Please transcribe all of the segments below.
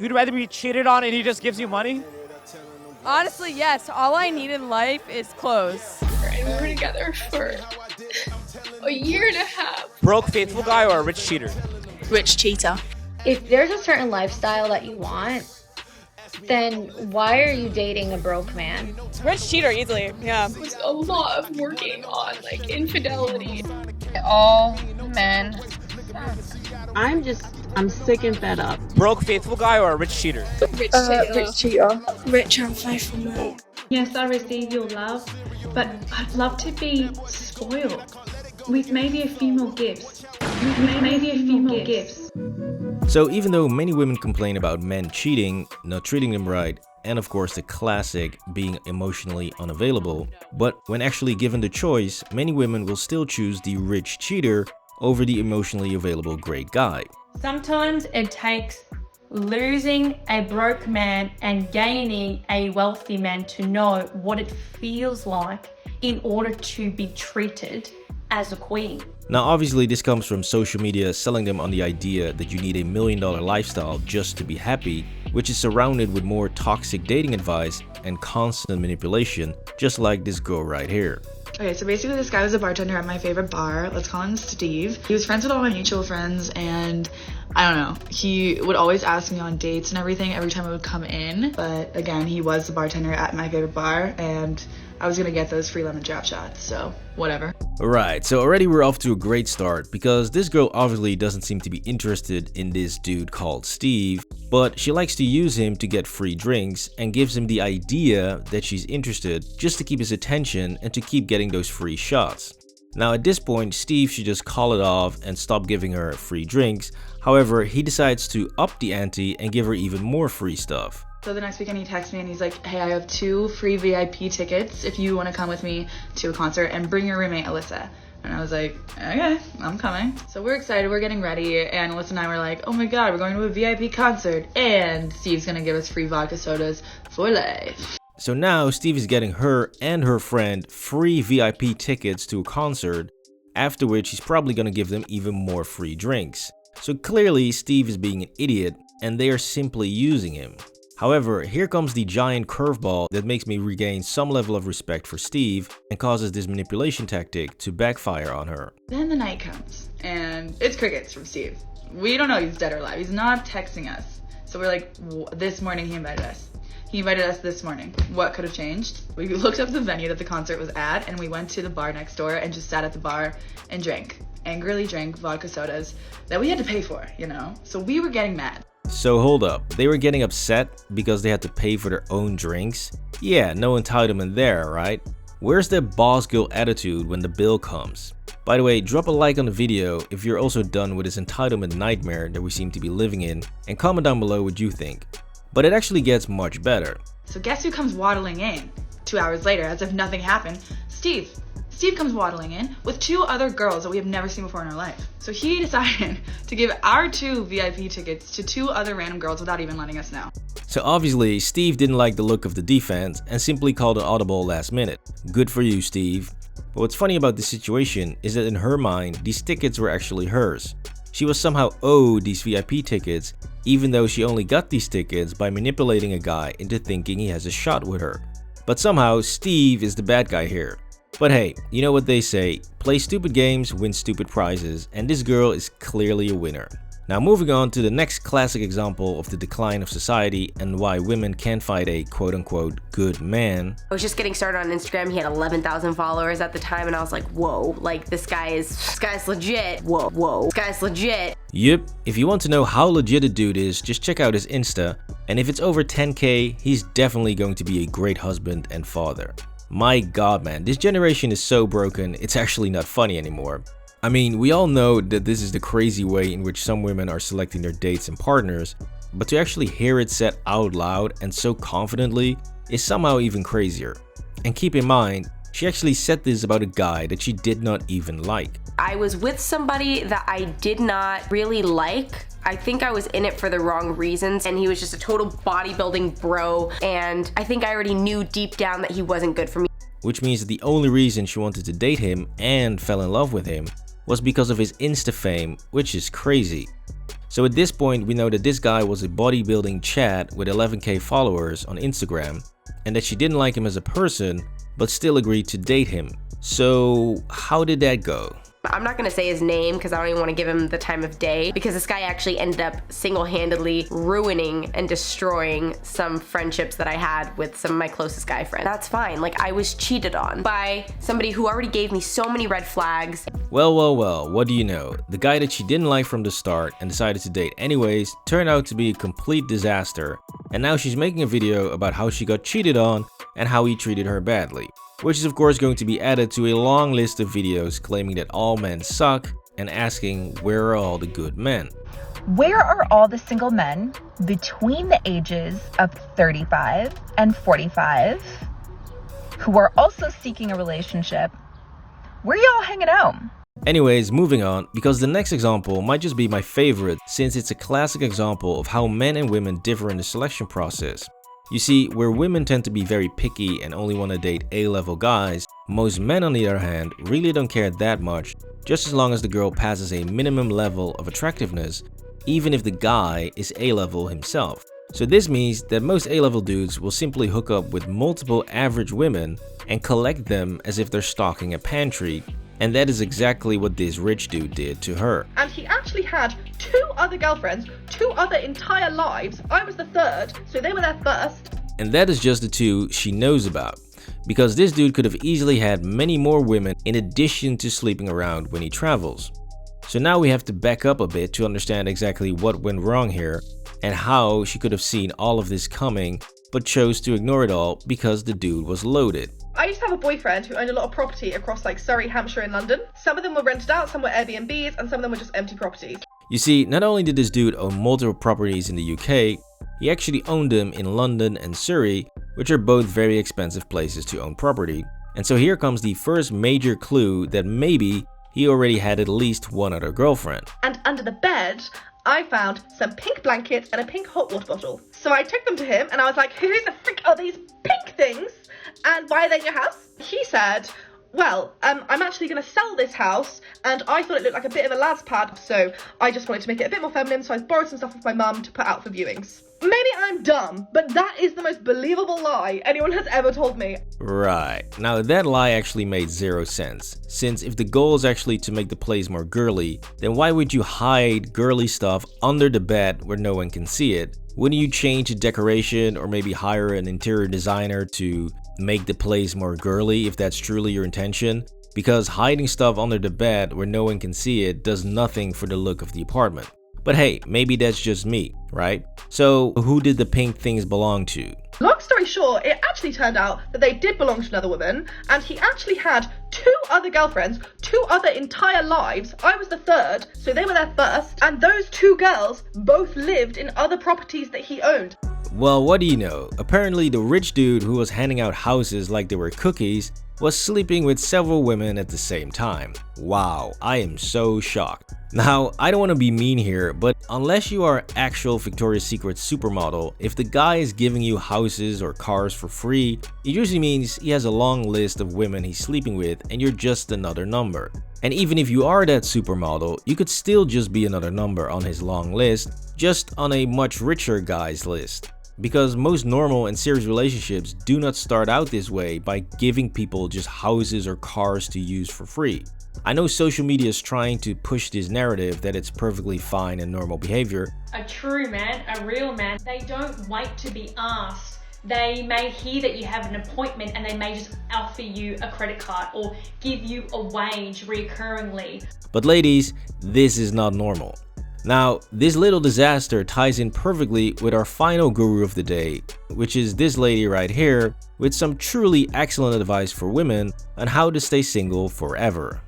You'd rather be cheated on and he just gives you money? Honestly, yes. All I need in life is clothes. And we were together for a year and a half. Broke faithful guy or a rich cheater? Rich cheater. If there's a certain lifestyle that you want, then why are you dating a broke man? Rich cheater, easily. Yeah. It was a lot of working on like infidelity. All men. I'm sick and fed up. Broke faithful guy or a rich cheater? Rich cheater. Rich cheater. Rich and faithful man. Yes, I receive your love, but I'd love to be spoiled with maybe a few more gifts. So even though many women complain about men cheating, not treating them right, and of course the classic being emotionally unavailable, but when actually given the choice, many women will still choose the rich cheater over the emotionally available great guy. Sometimes it takes losing a broke man and gaining a wealthy man to know what it feels like in order to be treated as a queen. Now obviously this comes from social media selling them on the idea that you need $1 million lifestyle just to be happy, which is surrounded with more toxic dating advice and constant manipulation, just like this girl right here. Okay, so basically this guy was a bartender at my favorite bar. Let's call him Steve. He was friends with all my mutual friends, and I don't know, he would always ask me on dates and everything every time I would come in. But again, he was the bartender at my favorite bar, and I was gonna get those free lemon drop shots, so whatever. Alright, so already we're off to a great start because this girl obviously doesn't seem to be interested in this dude called Steve, but she likes to use him to get free drinks and gives him the idea that she's interested just to keep his attention and to keep getting those free shots. Now at this point, Steve should just call it off and stop giving her free drinks. However, he decides to up the ante and give her even more free stuff. So the next weekend he texts me and he's like, hey, I have 2 free VIP tickets if you want to come with me to a concert and bring your roommate Alyssa. And I was like, okay, I'm coming. So we're excited, we're getting ready, and Alyssa and I were like, oh my god, we're going to a VIP concert and Steve's gonna give us free vodka sodas for life. So now Steve is getting her and her friend free VIP tickets to a concert, after which he's probably gonna give them even more free drinks. So clearly Steve is being an idiot and they are simply using him. However, here comes the giant curveball that makes me regain some level of respect for Steve and causes this manipulation tactic to backfire on her. Then the night comes and it's crickets from Steve. We don't know if he's dead or alive. He's not texting us. So we're like, this morning he invited us. He invited us this morning. What could have changed? We looked up the venue that the concert was at and we went to the bar next door and just sat at the bar and drank. Angrily drank vodka sodas that we had to pay for, you know? So we were getting mad. So hold up, they were getting upset because they had to pay for their own drinks? Yeah, no entitlement there, right? Where's their boss girl attitude when the bill comes? By the way, drop a like on the video if you're also done with this entitlement nightmare that we seem to be living in, and comment down below what you think. But it actually gets much better. So guess who comes waddling in? 2 hours later, as if nothing happened, Steve. Steve comes waddling in with 2 other girls that we have never seen before in our life. So he decided to give our 2 VIP tickets to 2 other random girls without even letting us know. So obviously, Steve didn't like the look of the defense and simply called an audible last minute. Good for you, Steve. But what's funny about this situation is that in her mind, these tickets were actually hers. She was somehow owed these VIP tickets, even though she only got these tickets by manipulating a guy into thinking he has a shot with her. But somehow, Steve is the bad guy here. But hey, you know what they say, play stupid games, win stupid prizes, and this girl is clearly a winner. Now moving on to the next classic example of the decline of society and why women can't find a quote-unquote good man. I was just getting started on Instagram. He had 11,000 followers at the time and I was like, whoa, like this guy's legit. Whoa, this guy's legit. Yep, if you want to know how legit a dude is, just check out his Insta, and if it's over 10k, he's definitely going to be a great husband and father. My god man, this generation is so broken, it's actually not funny anymore. I mean, we all know that this is the crazy way in which some women are selecting their dates and partners, but to actually hear it said out loud and so confidently is somehow even crazier. And keep in mind, she actually said this about a guy that she did not even like. I was with somebody that I did not really like. I think I was in it for the wrong reasons, and he was just a total bodybuilding bro, and I think I already knew deep down that he wasn't good for me. Which means that the only reason she wanted to date him and fell in love with him was because of his Insta fame, which is crazy. So at this point, we know that this guy was a bodybuilding Chad with 11k followers on Instagram, and that she didn't like him as a person, but still agreed to date him. So how did that go? I'm not gonna say his name because I don't even want to give him the time of day, because this guy actually ended up single-handedly ruining and destroying some friendships that I had with some of my closest guy friends. That's fine. Like, I was cheated on by somebody who already gave me so many red flags. Well, what do you know? The guy that she didn't like from the start and decided to date anyways turned out to be a complete disaster, and now she's making a video about how she got cheated on and how he treated her badly, which is of course going to be added to a long list of videos claiming that all men suck and asking where are all the good men. Where are all the single men between the ages of 35 and 45 who are also seeking a relationship? Where y'all hanging out? Anyways, moving on, because the next example might just be my favorite since it's a classic example of how men and women differ in the selection process. You see, where women tend to be very picky and only want to date A-level guys, most men on the other hand really don't care that much, just as long as the girl passes a minimum level of attractiveness, even if the guy is A-level himself. So this means that most A-level dudes will simply hook up with multiple average women and collect them as if they're stocking a pantry, and that is exactly what this rich dude did to her. And he actually had 2 other girlfriends, 2 other entire lives. I was the 3rd, so they were there first. And that is just the 2 she knows about, because this dude could have easily had many more women in addition to sleeping around when he travels. So now we have to back up a bit to understand exactly what went wrong here and how she could have seen all of this coming but chose to ignore it all because the dude was loaded. I used to have a boyfriend who owned a lot of property across like Surrey, Hampshire and London. Some of them were rented out, some were Airbnbs, and some of them were just empty properties. You see, not only did this dude own multiple properties in the UK, he actually owned them in London and Surrey, which are both very expensive places to own property. And so here comes the first major clue that maybe he already had at least one other girlfriend. And under the bed, I found some pink blankets and a pink hot water bottle. So I took them to him and I was like, who the frick are these pink things? And why are they in your house? He said, well, I'm actually going to sell this house and I thought it looked like a bit of a lad's pad, so I just wanted to make it a bit more feminine, so I borrowed some stuff off my mum to put out for viewings. Maybe I'm dumb, but that is the most believable lie anyone has ever told me. Right. Now that lie actually made 0 sense, since if the goal is actually to make the place more girly, then why would you hide girly stuff under the bed where no one can see it? Wouldn't you change the decoration or maybe hire an interior designer to make the place more girly if that's truly your intention? Because hiding stuff under the bed where no one can see it does nothing for the look of the apartment. But hey, maybe that's just me, right? So who did the pink things belong to? Long story short, it actually turned out that they did belong to another woman, and he actually had 2 other girlfriends, 2 other entire lives. I was the 3rd, so they were there first, and those 2 girls both lived in other properties that he owned. Well, what do you know? Apparently the rich dude who was handing out houses like they were cookies was sleeping with several women at the same time. Wow, I am so shocked. Now, I don't want to be mean here, but unless you are actual Victoria's Secret supermodel, if the guy is giving you houses or cars for free, it usually means he has a long list of women he's sleeping with and you're just another number. And even if you are that supermodel, you could still just be another number on his long list, just on a much richer guy's list. Because most normal and serious relationships do not start out this way by giving people just houses or cars to use for free. I know social media is trying to push this narrative that it's perfectly fine and normal behavior. A true man, a real man, they don't wait to be asked. They may hear that you have an appointment and they may just offer you a credit card or give you a wage recurringly. But ladies, this is not normal. Now, this little disaster ties in perfectly with our final guru of the day, which is this lady right here, with some truly excellent advice for women on how to stay single forever.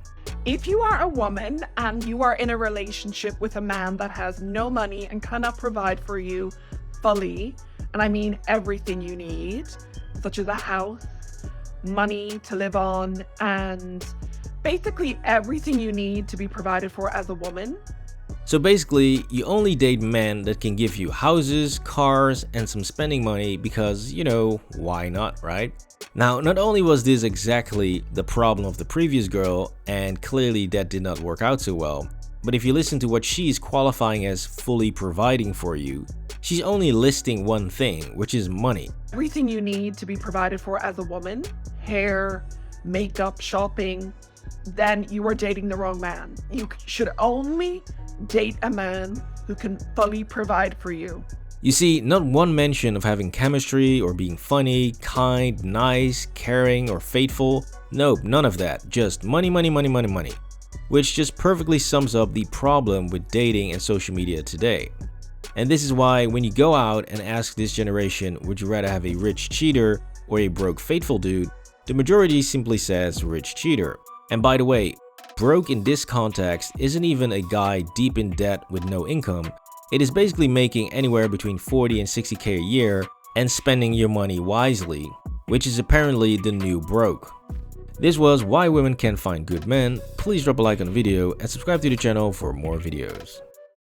If you are a woman and you are in a relationship with a man that has no money and cannot provide for you fully, and I mean everything you need, such as a house, money to live on, and basically everything you need to be provided for as a woman. So basically, you only date men that can give you houses, cars, and some spending money because, you know, why not, right? Now, not only was this exactly the problem of the previous girl, and clearly that did not work out so well, But if you listen to what she's qualifying as fully providing for you, she's only listing one thing, which is money. Everything you need to be provided for as a woman, hair, makeup, shopping, then you are dating the wrong man. You should only date a man who can fully provide for you. You see, not one mention of having chemistry or being funny, kind, nice, caring, or faithful. Nope, none of that. Just money, money, money, money, money. Which just perfectly sums up the problem with dating and social media today. And this is why when you go out and ask this generation, would you rather have a rich cheater or a broke faithful dude, the majority simply says rich cheater. And by the way, broke in this context isn't even a guy deep in debt with no income. It is basically making anywhere between 40 and 60k a year and spending your money wisely, which is apparently the new broke. This was why women can't find good men. Please drop a like on the video and subscribe to the channel for more videos.